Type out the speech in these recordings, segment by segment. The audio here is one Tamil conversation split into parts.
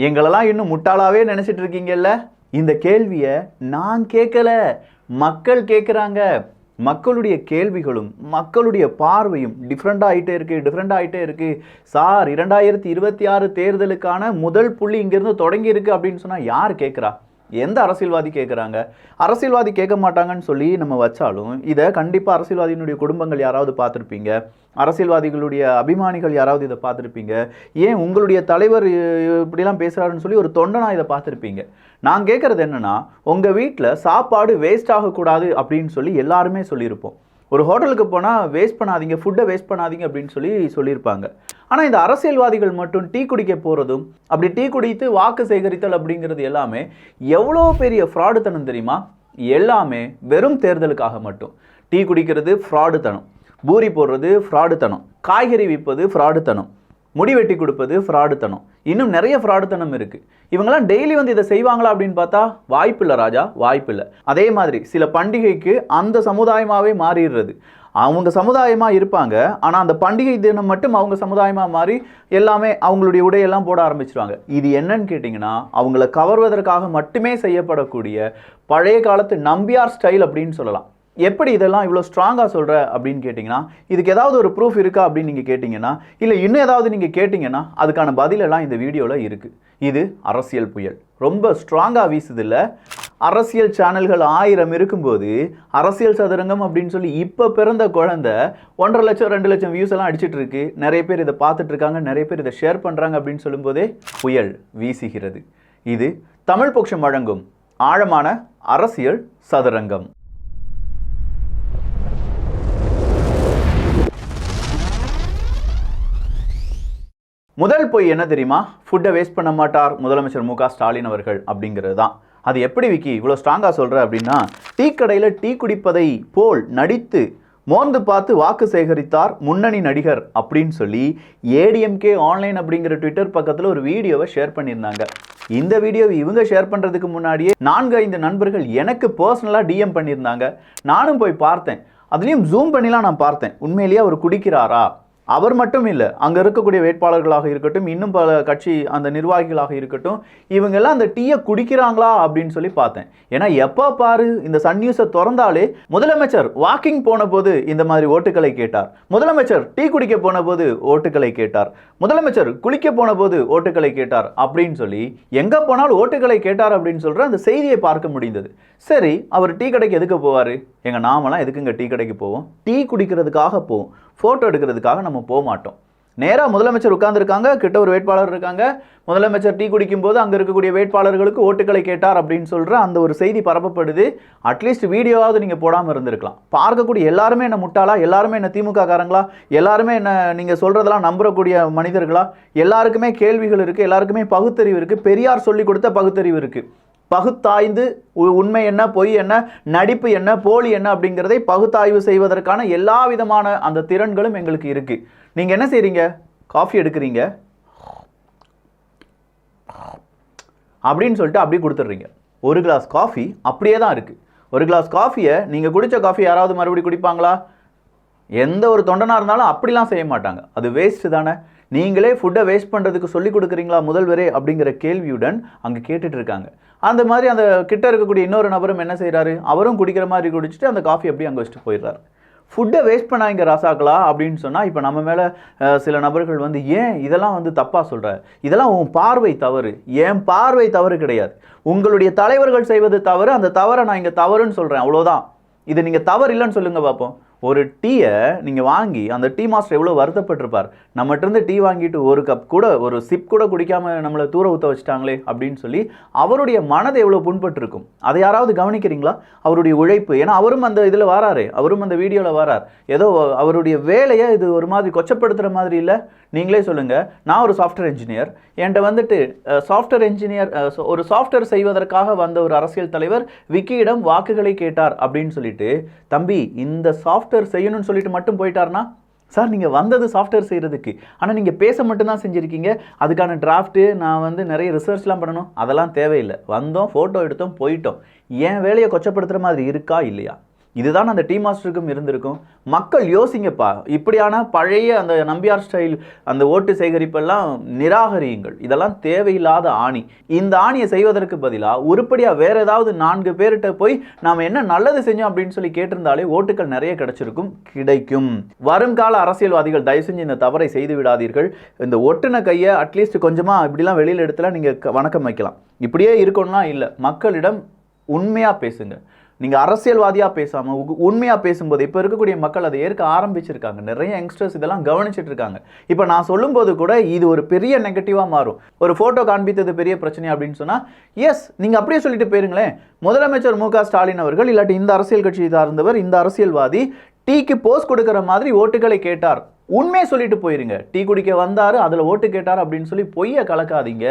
எங்களெல்லாம் இன்னும் முட்டாளாவே நினைச்சிட்டு இருக்கீங்கல்ல? இந்த கேள்வியை நான் கேட்கல, மக்கள் கேட்குறாங்க. மக்களுடைய கேள்விகளும் மக்களுடைய பார்வையும் டிஃப்ரெண்ட் ஆகிட்டே இருக்கு. சார் 2026 தேர்தலுக்கான முதல் புள்ளி இங்கிருந்து தொடங்கி இருக்கு அப்படின்னு சொன்னால் யார் கேட்குறா? எந்த அரசியல்வாதி கேட்குறாங்க? அரசியல்வாதி கேட்க மாட்டாங்கன்னு சொல்லி நம்ம வச்சாலும் இதை கண்டிப்பாக அரசியல்வாதியினுடைய குடும்பங்கள் யாராவது பார்த்துருப்பீங்க, அரசியல்வாதிகளுடைய அபிமானிகள் யாராவது இதை பார்த்துருப்பீங்க. ஏன் உங்களுடைய தலைவர் இப்படிலாம் பேசுகிறாருன்னு சொல்லி ஒரு தொண்டனா இதை பார்த்துருப்பீங்க. நான் கேட்குறது என்னென்னா, உங்கள் வீட்டில் சாப்பாடு வேஸ்ட் ஆகக்கூடாது அப்படின்னு சொல்லி எல்லாருமே சொல்லியிருப்போம். ஒரு ஹோட்டலுக்கு போனால் வேஸ்ட் பண்ணாதீங்க, ஃபுட்டை வேஸ்ட் பண்ணாதீங்க அப்படின்னு சொல்லியிருப்பாங்க. ஆனால் இந்த அரசியல்வாதிகள் மட்டும் டீ குடிக்க போகிறதும், அப்படி டீ குடித்து வாக்கு சேகரித்தல் அப்படிங்கிறது எல்லாமே எவ்வளோ பெரிய ஃப்ராடுத்தனம் தெரியுமா? எல்லாமே வெறும் தேர்தலுக்காக மட்டும். டீ குடிக்கிறது ஃப்ராடுத்தனம், பூரி போடுறது ஃப்ராடுத்தனம், காய்கறி விற்பது ஃப்ராடுத்தனம், முடி வெட்டி கொடுப்பது ஃப்ராடுத்தனம், இன்னும் நிறைய ஃப்ராடுத்தனம் இருக்குது. இவங்கெல்லாம் டெய்லி வந்து இதை செய்வாங்களா அப்படின்னு பார்த்தா வாய்ப்பில்லை ராஜா, வாய்ப்பில்லை. அதே மாதிரி சில பண்டிகைக்கு அந்த சமுதாயமாகவே மாறிடுறது. அவங்க சமுதாயமாக இருப்பாங்க, ஆனால் அந்த பண்டிகை தினம் மட்டும் அவங்க சமுதாயமாக மாறி எல்லாமே அவங்களுடைய உடையெல்லாம் போட ஆரம்பிச்சிருவாங்க. இது என்னன்னு கேட்டிங்கன்னா, அவங்கள கவர்வதற்காக மட்டுமே செய்யப்படக்கூடிய பழைய காலத்து நம்பியார் ஸ்டைல் அப்படின்னு சொல்லலாம். எப்படி இதெல்லாம் இவ்வளோ ஸ்ட்ராங்காக சொல்கிற அப்படின்னு கேட்டிங்கன்னா, இதுக்கு ஏதாவது ஒரு ப்ரூஃப் இருக்கா அப்படின்னு நீங்கள் கேட்டிங்கன்னா, இல்லை இன்னும் ஏதாவது நீங்கள் கேட்டிங்கன்னா அதுக்கான பதிலெல்லாம் இந்த வீடியோவில் இருக்குது. இது அரசியல் புயல் ரொம்ப ஸ்ட்ராங்காக வீசுதில்ல. அரசியல் சேனல்கள் 1000 இருக்கும்போது அரசியல் சதுரங்கம் அப்படின்னு சொல்லி இப்போ பிறந்த குழந்தை 1.5 லட்சம் 2 லட்சம் வியூஸ் எல்லாம் அடிச்சிட்டு இருக்கு. நிறைய பேர் இதை பார்த்துட்டு இருக்காங்க, நிறைய பேர் இதை ஷேர் பண்ணுறாங்க அப்படின்னு சொல்லும்போதே புயல் வீசுகிறது. இது தமிழ் பொக்ஷம் வழங்கும் ஆழமான அரசியல் சதுரங்கம். முதல் பொய் என்ன தெரியுமா? ஃபுட்டை வேஸ்ட் பண்ண மாட்டார் முதலமைச்சர் மு க ஸ்டாலின் அவர்கள் அப்படிங்கிறது தான். அது எப்படி விக்கி இவ்வளோ ஸ்ட்ராங்காக சொல்கிற அப்படின்னா, டீ கடையில் டீ குடிப்பதை போல் நடித்து மோந்து பார்த்து வாக்கு சேகரித்தார் முன்னணி நடிகர் அப்படின்னு சொல்லி ஏடிஎம்கே ஆன்லைன் அப்படிங்கிற ட்விட்டர் பக்கத்தில் ஒரு வீடியோவை ஷேர் பண்ணியிருந்தாங்க. இந்த வீடியோவை இவங்க ஷேர் பண்ணுறதுக்கு முன்னாடியே 4-5 நண்பர்கள் எனக்கு பர்சனலாக டிஎம் பண்ணியிருந்தாங்க. நானும் போய் பார்த்தேன், அதுலேயும் ஜூம் பண்ணிலாம் நான் பார்த்தேன். உண்மையிலேயே அவர் குடிக்கிறாரா? அவர் மட்டும் இல்லை, அங்கே இருக்கக்கூடிய வேட்பாளர்களாக இருக்கட்டும், இன்னும் பல கட்சி அந்த நிர்வாகிகளாக இருக்கட்டும், இவங்கெல்லாம் அந்த டீயை குடிக்கிறாங்களா அப்படின்னு சொல்லி பார்த்தேன். ஏன்னா எப்போ பாரு இந்த சன் நியூஸை திறந்தாலே முதலமைச்சர் வாக்கிங் போன போது இந்த மாதிரி ஓட்டுக்களை கேட்டார், முதலமைச்சர் டீ குடிக்க போன போது ஓட்டுக்களை கேட்டார், முதலமைச்சர் குளிக்க போன போது ஓட்டுக்களை கேட்டார் அப்படின்னு சொல்லி எங்கே போனாலும் ஓட்டுக்களை கேட்டார் அப்படின்னு சொல்கிற அந்த செய்தியை பார்க்க முடிந்தது. சரி, அவர் டீ கடைக்கு எதுக்கு போவார்? எங்கள் நாமெல்லாம் எதுக்குங்க டீ கடைக்கு போவோம்? டீ குடிக்கிறதுக்காக போவோம், ஃபோட்டோ எடுக்கிறதுக்காக நம்ம போக மாட்டோம். நேராக முதலமைச்சர் உட்கார்ந்துருக்காங்க, கிட்ட ஒரு வேட்பாளர் இருக்காங்க, முதலமைச்சர் டீ குடிக்கும்போது அங்கே இருக்கக்கூடிய வேட்பாளர்களுக்கு ஓட்டுக்களை கேட்டார் அப்படின்னு சொல்கிற அந்த ஒரு செய்தி பரப்பப்படுது. அட்லீஸ்ட் வீடியோவாவது நீங்கள் போடாமல் இருந்திருக்கலாம். பார்க்கக்கூடிய எல்லாருமே என்ன முட்டாளா? எல்லாருமே என்ன திமுக காரங்களா? எல்லாருமே என்ன நீங்கள் சொல்கிறதெல்லாம் நம்பக்கூடிய மனிதர்களா? எல்லாருக்குமே கேள்விகள் இருக்குது, எல்லாருக்குமே பகுத்தறிவு இருக்குது, பெரியார் சொல்லி கொடுத்த பகுத்தறிவு இருக்குது. பகுத்தாய்ந்து உண்மை என்ன, பொய் என்ன, நடிப்பு என்ன, போலி என்ன அப்படிங்கிறதை பகுத்தாய்வு செய்வதற்கான எல்லா விதமான அந்த திறன்களும் எங்களுக்கு இருக்குது. நீங்கள் என்ன செய்கிறீங்க? காஃபி எடுக்கிறீங்க அப்படின்னு சொல்லிட்டு அப்படியே கொடுத்துட்றீங்க. ஒரு கிளாஸ் காஃபி அப்படியே தான் இருக்குது. ஒரு கிளாஸ் காஃபியை நீங்கள் குடித்த காஃபி யாராவது மறுபடியும் குடிப்பாங்களா? எந்த ஒரு தொண்டனாக இருந்தாலும் அப்படிலாம் செய்ய மாட்டாங்க. அது வேஸ்ட்டு தானே. நீங்களே ஃபுட்டை வேஸ்ட் பண்ணுறதுக்கு சொல்லி கொடுக்குறீங்களா முதல்வரே அப்படிங்கிற கேள்வியுடன் அங்கே கேட்டுட்டு இருக்காங்க. அந்த மாதிரி அந்த கிட்ட இருக்கக்கூடிய இன்னொரு நபரும் என்ன செய்கிறாரு? அவரும் குடிக்கிற மாதிரி குடிச்சிட்டு அந்த காஃபி அப்படியே அங்கே வச்சுட்டு போயிடுறாரு. ஃபுட்டை வேஸ்ட் பண்ணாங்க ராசாக்களா அப்படின்னு சொன்னால் இப்போ நம்ம மேலே சில நபர்கள் வந்து ஏன் இதெல்லாம் வந்து தப்பாக சொல்கிற, இதெல்லாம் உன் பார்வை தவறு. என் பார்வை தவறு கிடையாது, உங்களுடைய தலைவர்கள் செய்வது தவறு. அந்த தவறை நான் இங்கே தவறுன்னு சொல்கிறேன், அவ்வளோதான். இது நீங்கள் தவறு இல்லைன்னு சொல்லுங்கள் பார்ப்போம். ஒரு டீயை நீங்கள் வாங்கி அந்த டீ மாஸ்டர் எவ்வளோ வருத்தப்பட்டிருப்பார். நம்மகிட்டருந்து டீ வாங்கிட்டு ஒரு கப் கூட ஒரு சிப் கூட குடிக்காமல் நம்மளை தூர ஊற்ற வச்சுட்டாங்களே அப்படின்னு சொல்லி அவருடைய மனதை எவ்வளோ புண்பட்டுருக்கும். அதை யாராவது கவனிக்கிறீங்களா? அவருடைய உழைப்பு, ஏன்னா அவரும் அந்த இதில் வராரு, அவரும் அந்த வீடியோவில் வரார். ஏதோ அவருடைய வேலையை இது ஒரு மாதிரி கொச்சப்படுத்துகிற மாதிரி இல்லை. நீங்களே சொல்லுங்கள். நான் ஒரு சாஃப்ட்வேர் இன்ஜினியர், என்கிட்ட வந்துட்டு ஒரு சாஃப்ட்வேர் செய்வதற்காக வந்த ஒரு அரசியல் தலைவர் விக்கியிடம் வாக்குகளை கேட்டார் அப்படின்னு சொல்லிட்டு, தம்பி இந்த சாஃப்ட்வேர் செய்யணும்னு சொல்லிட்டு மட்டும் போயிட்டார்னா, சார் நீங்கள் வந்தது சாஃப்ட்வேர் செய்கிறதுக்கு, ஆனால் நீங்கள் பேச மட்டும்தான் செஞ்சுருக்கீங்க, அதுக்கான டிராஃப்ட்டு நான் வந்து நிறைய ரிசர்ச்லாம் பண்ணணும், அதெல்லாம் தேவையில்லை. வந்தோம், ஃபோட்டோ எடுத்தோம், போயிட்டோம். என் வேலையை கொச்சப்படுத்துகிற மாதிரி இருக்கா இல்லையா? இதுதான் அந்த டீ மாஸ்டருக்கும் இருந்திருக்கும். மக்கள் யோசிங்கப்பா, இப்படியான பழைய அந்த நம்பியார் ஸ்டைல் அந்த ஓட்டு சேகரிப்பெல்லாம் நிராகரியுங்கள். இதெல்லாம் தேவையில்லாத ஆணி. இந்த ஆணியை செய்வதற்கு பதிலாக உருப்படியாக வேற ஏதாவது 4 பேர்கிட்ட போய் நாம் என்ன நல்லது செஞ்சோம் அப்படின்னு சொல்லி கேட்டிருந்தாலே ஓட்டுகள் நிறைய கிடைக்கும். வருங்கால அரசியல்வாதிகள் தயவு செஞ்சு இந்த தவறை செய்து விடாதீர்கள். இந்த ஒட்டுன கையை அட்லீஸ்ட் கொஞ்சமாக இப்படிலாம் வெளியில் எடுத்துல நீங்கள் வணக்கம் வைக்கலாம். இப்படியே இருக்கணும்னா இல்லை, மக்களிடம் உண்மையாக பேசுங்க. நீங்கள் அரசியல்வாதியாக பேசாமல் உண்மையாக பேசும்போது இப்போ இருக்கக்கூடிய மக்கள் அதை ஏற்க ஆரம்பிச்சிருக்காங்க. நிறைய யங்ஸ்டர்ஸ் இதெல்லாம் கவனிச்சிட்டு இருக்காங்க. இப்போ நான் சொல்லும்போது கூட இது ஒரு பெரிய நெகட்டிவாக மாறும். ஒரு ஃபோட்டோ காண்பித்தது பெரிய பிரச்சனை அப்படின்னு சொன்னால் எஸ், நீங்கள் அப்படியே சொல்லிட்டு போயிருங்களேன். முதலமைச்சர் மு க ஸ்டாலின் அவர்கள் இல்லாட்டி இந்த அரசியல் கட்சியை சார்ந்தவர், இந்த அரசியல்வாதி டீக்கு போஸ்ட் கொடுக்குற மாதிரி ஓட்டுகளை கேட்டார். உண்மையை சொல்லிட்டு போயிருங்க. டீ குடிக்க வந்தார், அதில் ஓட்டு கேட்டார் அப்படின்னு சொல்லி பொய்யை கலக்காதீங்க.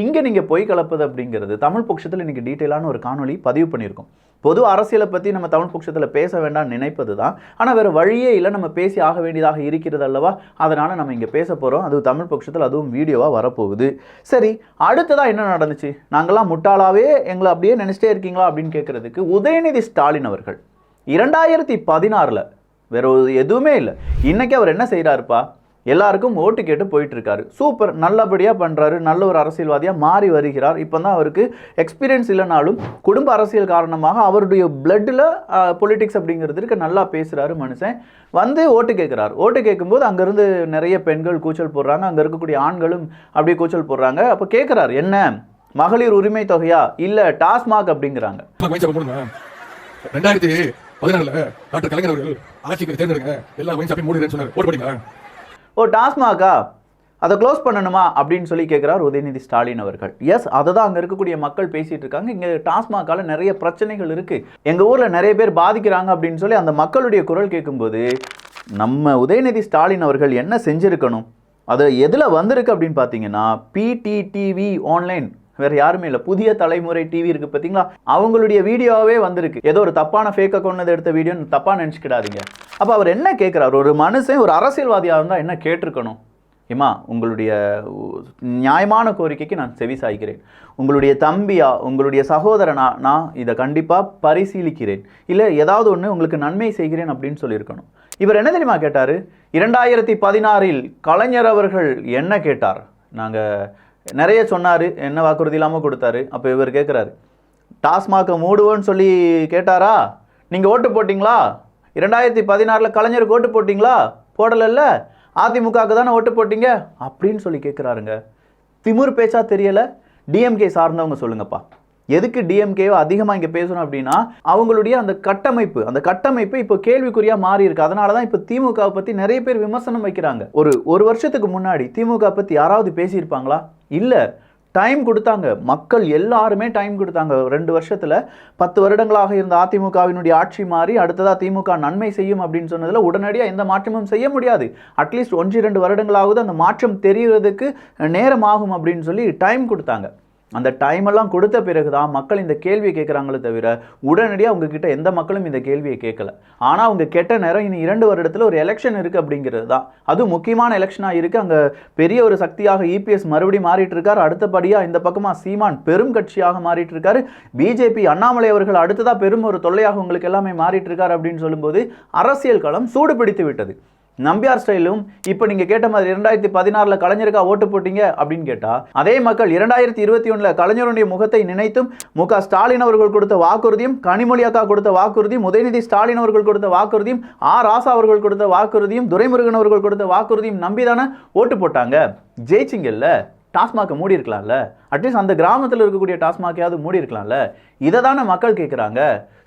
இங்கே நீங்கள் பொய் கலப்பது அப்படிங்கிறது தமிழ் பட்சத்தில் இன்றைக்கி டீட்டெயிலான ஒரு காணொலி பதிவு பண்ணியிருக்கோம். பொது அரசியலை பற்றி நம்ம தமிழ் பட்சத்தில் பேச வேண்டாம் நினைப்பது தான். ஆனால் வேறு வழியே இல்லை, நம்ம பேசி ஆக வேண்டியதாக இருக்கிறது அல்லவா. அதனால் நம்ம இங்கே பேச போகிறோம். அது தமிழ் பட்சத்தில் அதுவும் வீடியோவாக வரப்போகுது. சரி, அடுத்ததாக என்ன நடந்துச்சு? நாங்கள்லாம் முட்டாளாவே எங்களை அப்படியே நினச்சிட்டே இருக்கீங்களா அப்படின்னு கேட்குறதுக்கு உதயநிதி ஸ்டாலின் அவர்கள் 2016 வேற எதுவுமே இல்லை. இன்னைக்கு அவர் என்ன செய்கிறாருப்பா? எல்லாருக்கும் ஓட்டு கேட்டு போயிட்டு இருக்காரு. சூப்பர், நல்லபடியாக பண்ணுறாரு. நல்ல ஒரு அரசியல்வாதியாக மாறி வருகிறார். இப்போ தான் அவருக்கு எக்ஸ்பீரியன்ஸ் இல்லைனாலும் குடும்ப அரசியல் காரணமாக அவருடைய பிளட்டில் பொலிட்டிக்ஸ் அப்படிங்கிறதுக்கு நல்லா பேசுகிறாரு மனுஷன். வந்து ஓட்டு கேட்குறாரு. ஓட்டு கேட்கும்போது அங்கேருந்து நிறைய பெண்கள் கூச்சல் போடுறாங்க, அங்கே இருக்கக்கூடிய ஆண்களும் அப்படியே கூச்சல் போடுறாங்க. அப்போ கேட்குறாரு, என்ன மகளிர் உரிமை தொகையா இல்லை டாஸ்மாக் அப்படிங்கிறாங்க. 2014 டாக்டர் கலைஞர் அவர்கள் ஆட்சிக்கு தேர்ந்தெடுங்க, எல்லா வைன் ஷாப்பையும் மூடிடுறேன்னு சொன்னார். ஓட்டு போட்டீங்களா? ஓ, டாஸ்மாகா, அதை க்ளோஸ் பண்ணணுமா அப்படின்னு சொல்லி கேட்குறார் உதயநிதி ஸ்டாலின் அவர்கள். எஸ், அதை தான் அங்கே இருக்கக்கூடிய மக்கள் பேசிகிட்டு இருக்காங்க. இங்கே டாஸ்மாகால நிறைய பிரச்சனைகள் இருக்குது, எங்கள் ஊரில் நிறைய பேர் பாதிக்கிறாங்க அப்படின்னு சொல்லி அந்த மக்களுடைய குரல் கேட்கும்போது நம்ம உதயநிதி ஸ்டாலின் அவர்கள் என்ன செஞ்சுருக்கணும்? அது எதில் வந்திருக்கு அப்படின்னு பார்த்தீங்கன்னா PTTV ஆன்லைன், வேறு யாருமே இல்லை, புதிய தலைமுறை டிவி இருக்குது பார்த்தீங்களா, அவங்களுடைய வீடியோவே வந்திருக்கு. ஏதோ ஒரு தப்பான ஃபேக் அக்கௌண்ட் எடுத்த வீடியோன்னு தப்பாக நினச்சிக்கிடாதீங்க. அப்போ அவர் என்ன கேட்குறாரு? ஒரு மனுஷன் ஒரு அரசியல்வாதியாக இருந்தால் என்ன கேட்டிருக்கணும்? ஏமா, உங்களுடைய நியாயமான கோரிக்கைக்கு நான் செவி சாய்க்கிறேன். உங்களுடைய தம்பியா, உங்களுடைய சகோதரனா நான் இதை கண்டிப்பாக பரிசீலிக்கிறேன், இல்லை ஏதாவது ஒன்று உங்களுக்கு நன்மை செய்கிறேன் அப்படின்னு சொல்லியிருக்கணும். இவர் என்ன தெரியுமா கேட்டார்? 2016 கலைஞர் அவர்கள் என்ன கேட்டார்? நாங்கள் நிறைய சொன்னார், என்ன வாக்குறுதி இல்லாமல் கொடுத்தாரு. அப்போ இவர் கேட்குறாரு, டாஸ்மாகை மூடுவோன்னு சொல்லி கேட்டாரா? நீங்கள் ஓட்டு போட்டிங்களா? 2016 கலைஞருக்கு ஓட்டு போட்டிங்களா? போடலைல்ல, அதிமுகவுக்கு தானே ஓட்டு போட்டிங்க அப்படின்னு சொல்லி கேட்குறாருங்க. திமிர் பேச்சா தெரியலை? டிஎம்கே சார்ந்தவங்க சொல்லுங்கப்பா. எதுக்கு டிஎம்கேவோ அதிகமாக இங்கே பேசணும் அப்படின்னா அவங்களுடைய அந்த கட்டமைப்பு இப்போ கேள்விக்குறியாக மாறி இருக்கு. அதனால தான் இப்போ திமுகவை பற்றி நிறைய பேர் விமர்சனம் வைக்கிறாங்க. ஒரு வருஷத்துக்கு முன்னாடி திமுக பற்றி யாராவது பேசியிருப்பாங்களா? இல்லை. டைம் கொடுத்தாங்க, மக்கள் எல்லாருமே டைம் கொடுத்தாங்க. 2 வருஷத்தில் 10 வருடங்களாக இருந்த அதிமுகவினுடைய ஆட்சி மாறி அடுத்ததாக திமுக நன்மை செய்யும் அப்படின்னு சொன்னதில் உடனடியாக எந்த மாற்றமும் செய்ய முடியாது. அட்லீஸ்ட் 1-2 வருடங்களாவது அந்த மாற்றம் தெரிகிறதுக்கு நேரம் ஆகும் அப்படின்னு சொல்லி டைம் கொடுத்தாங்க. அந்த டைமெல்லாம் கொடுத்த பிறகு தான் மக்கள் இந்த கேள்வியை கேட்குறாங்களே தவிர உடனடியாக உங்ககிட்ட எந்த மக்களும் இந்த கேள்வியை கேட்கல. ஆனால் அவங்க கெட்ட நேரம் இனி 2 வருடத்தில் ஒரு எலெக்ஷன் இருக்குது அப்படிங்கிறது தான். அதுவும் முக்கியமான எலெக்ஷனாக இருக்குது. அங்கே பெரிய ஒரு சக்தியாக இபிஎஸ் மறுபடியும் மாறிட்டு இருக்கார். அடுத்தபடியாக இந்த பக்கமாக சீமான் பெரும் கட்சியாக மாறிட்டு இருக்காரு. பிஜேபி அண்ணாமலை அவர்கள் அடுத்ததாக பெரும் ஒரு தொல்லையாக உங்களுக்கு எல்லாமே மாறிட்டு இருக்காரு அப்படின்னு சொல்லும்போது அரசியல் களம் சூடு பிடித்து விட்டது. நம்பியார் ஸ்டைலும் இப்போ நீங்கள் கேட்ட மாதிரி 2016 கலைஞருக்கா ஓட்டு போட்டீங்க அப்படின்னு கேட்டால் அதே மக்கள் 2021 கலைஞருடைய முகத்தை நினைத்தும் மு க ஸ்டாலின் அவர்கள் கொடுத்த வாக்குறுதியும், கனிமொழி அக்கா கொடுத்த வாக்குறுதியும், உதயநிதி ஸ்டாலின் அவர்கள் கொடுத்த வாக்குறுதியும், ராசா அவர்கள் கொடுத்த வாக்குறுதியும், துரைமுருகன் அவர்கள் கொடுத்த வாக்குறுதியும் நம்பி தானே ஓட்டு போட்டாங்க. ஜெயிச்சிங்கல்ல. டாஸ்மாகை மூடி இருக்கலாம்ல, அட்லீஸ்ட் அந்த கிராமத்தில் இருக்கக்கூடிய டாஸ்மாகையாவது மூடி இருக்கலாம்ல. இதை தானே மக்கள் கேட்குறாங்க.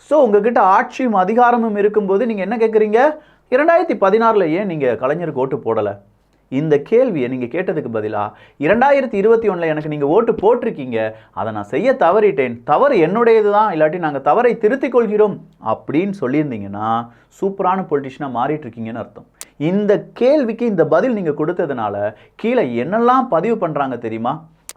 ஸோ உங்ககிட்ட ஆட்சியும் அதிகாரமும் இருக்கும்போது நீங்கள் என்ன கேட்குறீங்க? 2016 ஏன் நீங்கள் கலைஞருக்கு ஓட்டு போடலை? இந்த கேள்வியை நீங்கள் கேட்டதுக்கு பதிலாக 2021 எனக்கு நீங்கள் ஓட்டு போட்டிருக்கீங்க, அதை நான் செய்ய தவறிட்டேன், தவறு என்னுடையது தான், இல்லாட்டி நாங்கள் தவறை திருத்திக் கொள்கிறோம் அப்படின்னு சொல்லியிருந்தீங்கன்னா சூப்பரான பொலிட்டிஷனாக மாறிட்டு இருக்கீங்கன்னு அர்த்தம். இந்த கேள்விக்கு இந்த பதில் நீங்கள் கொடுத்ததுனால கீழே என்னெல்லாம் பதிவு பண்ணுறாங்க தெரியுமா?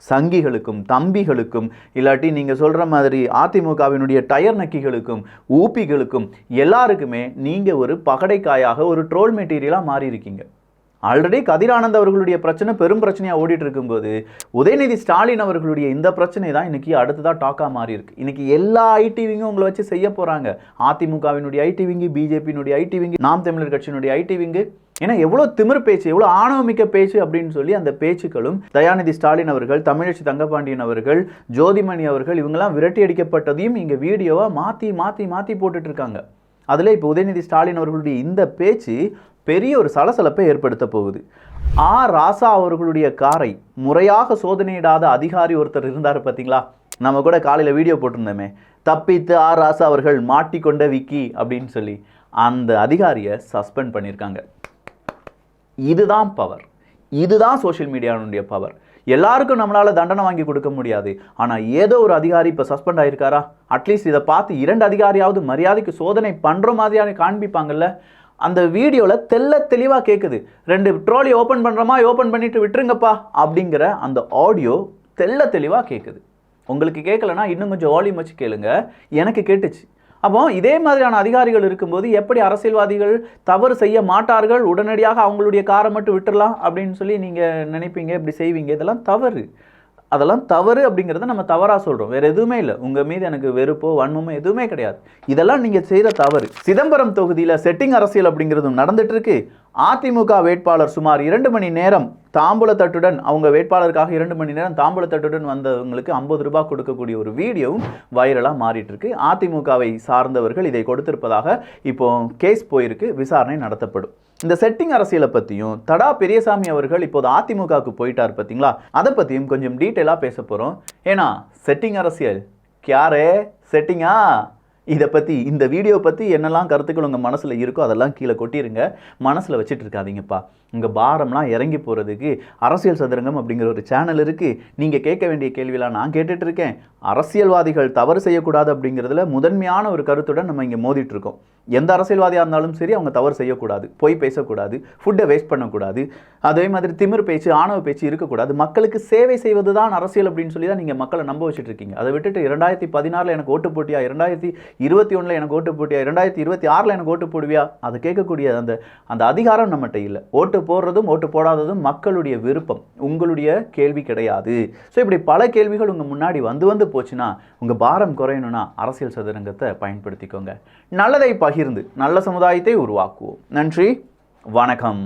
சங்கிகளுக்கும் தம்பிகளுக்கும், இல்லாட்டி நீங்கள் சொல்கிற மாதிரி அதிமுகவினுடைய டயர் நக்கிகளுக்கும் ஊப்பிகளுக்கும் எல்லாருக்குமே நீங்கள் ஒரு பகடைக்காயாக ஒரு ட்ரோல் மெட்டீரியலாக மாறி இருக்கீங்க. ஆல்ரெடி கதிர் ஆனந்த் அவர்களுடைய பிரச்சனை பெரும் பிரச்சனையாக ஓடிட்டு இருக்கும்போது உதயநிதி ஸ்டாலின் அவர்களுடைய இந்த பிரச்சனை தான் இன்னைக்கு அடுத்ததாக டாக்காக மாறி இருக்கு. இன்னைக்கு எல்லா ஐடிவிங்கும் உங்களை வச்சு செய்ய போகிறாங்க. அதிமுகவினுடைய ஐடிவிங்கு, பிஜேபியினுடைய ஐடிவிங்கு, நாம் தமிழர் கட்சியினுடைய ஐடிவிங்கு. ஏன்னா எவ்வளோ திமிர் பேச்சு, எவ்வளோ ஆணவமிக்க பேச்சு அப்படின்னு சொல்லி அந்த பேச்சுக்களும் தயாநிதி ஸ்டாலின் அவர்கள், தமிழச்சி தங்கபாண்டியன் அவர்கள், ஜோதிமணி அவர்கள் இவங்கெல்லாம் விரட்டி அடிக்கப்பட்டதையும் இங்கே வீடியோவாக மாற்றி மாற்றி மாற்றி போட்டுட்டு இருக்காங்க. அதில் இப்போ உதயநிதி ஸ்டாலின் அவர்களுடைய இந்த பேச்சு பெரிய ஒரு சலசலப்பை ஏற்படுத்த போகுது. ராசா அவர்களுடைய காரை முறையாக சோதனையிடாத அதிகாரி ஒருத்தர் இருந்தார் பார்த்தீங்களா? நம்ம கூட காலையில் வீடியோ போட்டிருந்தோமே, தப்பித்து ராசா அவர்கள் மாட்டிக்கொண்ட விக்கி அப்படின்னு சொல்லி அந்த அதிகாரியை சஸ்பெண்ட் பண்ணியிருக்காங்க. இதுதான் பவர், இதுதான் சோஷியல் மீடியாவுடைய பவர். எல்லாருக்கும் நம்மளால தண்டனை வாங்கி கொடுக்க முடியாது. ஆனால் ஏதோ ஒரு அதிகாரி இப்போ சஸ்பெண்ட் ஆயிருக்காரா, அட்லீஸ்ட் இதை பார்த்து 2 அதிகாரியாவது மரியாதைக்கு சோதனை பண்ணுற மாதிரியான காண்பிப்பாங்கல்ல. அந்த வீடியோவில் தெளிவாக கேட்குது, 2 ட்ராலி ஓப்பன் பண்ணுறோமா, ஓப்பன் பண்ணிட்டு விட்டுருங்கப்பா அப்படிங்கிற அந்த ஆடியோ தெளிவாக கேட்குது. உங்களுக்கு கேட்கலன்னா இன்னும் கொஞ்சம் வால்யூம் வச்சு கேளுங்க. எனக்கு கேட்டுச்சு. அப்போ இதே மாதிரியான அதிகாரிகள் இருக்கும்போது எப்படி அரசியல்வாதிகள் தவறு செய்ய மாட்டார்கள், உடனடியாக அவங்களுடைய காரை மட்டும் விட்டுறலாம் அப்படின்னு சொல்லி நீங்கள் நினைப்பீங்க, இப்படி செய்வீங்க. இதெல்லாம் தவறு. அதெல்லாம் தவறு அப்படிங்கிறத நம்ம தவறாக சொல்கிறோம். வேறு எதுவுமே இல்லை. உங்கள் மீது எனக்கு வெறுப்போ வன்மமோ எதுவுமே கிடையாது. இதெல்லாம் நீங்கள் செய்கிற தவறு. சிதம்பரம் தொகுதியில் செட்டிங் அரசியல் அப்படிங்கிறதும் நடந்துட்டு இருக்கு. அதிமுக வேட்பாளர் சுமார் 2 மணி நேரம் தாம்பூலத்தட்டுடன், அவங்க வேட்பாளருக்காக 2 மணி நேரம் தாம்பூலத்தட்டுடன் வந்தவங்களுக்கு 50 ரூபாய் கொடுக்கக்கூடிய ஒரு வீடியோவும் வைரலாக மாறிட்டு இருக்கு. அதிமுகவை சார்ந்தவர்கள் இதை கொடுத்திருப்பதாக இப்போ கேஸ் போயிருக்கு, விசாரணை நடத்தப்படும். இந்த செட்டிங் அரசியலை பற்றியும் தடா பெரியசாமி அவர்கள் இப்போது அதிமுகவுக்கு போயிட்டார் பார்த்தீங்களா, அதை பற்றியும் கொஞ்சம் டீட்டெயிலாக பேச போகிறோம். ஏன்னா செட்டிங் அரசியல் கியாரே செட்டிங்கா, இதை பற்றி, இந்த வீடியோ பற்றி என்னெல்லாம் கருத்துக்கள் உங்கள் மனசில் இருக்கோ அதெல்லாம் கீழே கொட்டிடுங்க. மனசில் வச்சுட்டு இருக்காதீங்கப்பா. உங்கள் பாரம்லாம் இறங்கி போகிறதுக்கு அரசியல் சதுரங்கம் அப்படிங்கிற ஒரு சேனல் இருக்குது. நீங்கள் கேட்க வேண்டிய கேள்வியெல்லாம் நான் கேட்டுட்ருக்கேன். அரசியல்வாதிகள் தவறு செய்யக்கூடாது அப்படிங்கிறதுல முதன்மையான ஒரு கருத்துடன் நம்ம இங்கே மோதிட்டுருக்கோம். எந்த அரசியல்வாதியாக இருந்தாலும் சரி, அவங்க தவறு செய்யக்கூடாது, பொய் பேசக்கூடாது, ஃபுட்டை வேஸ்ட் பண்ணக்கூடாது, அதே மாதிரி திமிர் பேச்சு, ஆணவ பேச்சு இருக்கக்கூடாது. மக்களுக்கு சேவை செய்வது தான் அரசியல் அப்படின்னு சொல்லி தான் நீங்கள் மக்களை நம்ப வச்சுட்டு இருக்கீங்க. அதை விட்டுட்டு 2016 எனக்கு ஓட்டு போட்டியா, 2021 எனக்கு ஓட்டு போட்டியா, 2026 எனக்கு ஓட்டு போடுவியா, அதை கேட்கக்கூடிய அந்த அதிகாரம் நம்மகிட்ட இல்லை. ஓட்டு போடுறதும் ஓட்டு போடாததும் மக்களுடைய விருப்பம், உங்களுடைய கேள்வி கிடையாது. ஸோ இப்படி பல கேள்விகள் உங்கள் முன்னாடி வந்து போச்சுன்னா உங்கள் பாரம் குறையணும்னா அரசியல் சதுரங்கத்தை பயன்படுத்திக்கோங்க. நல்லதை பகிர்ந்து நல்ல சமுதாயத்தை உருவாக்குவோம். நன்றி, வணக்கம்.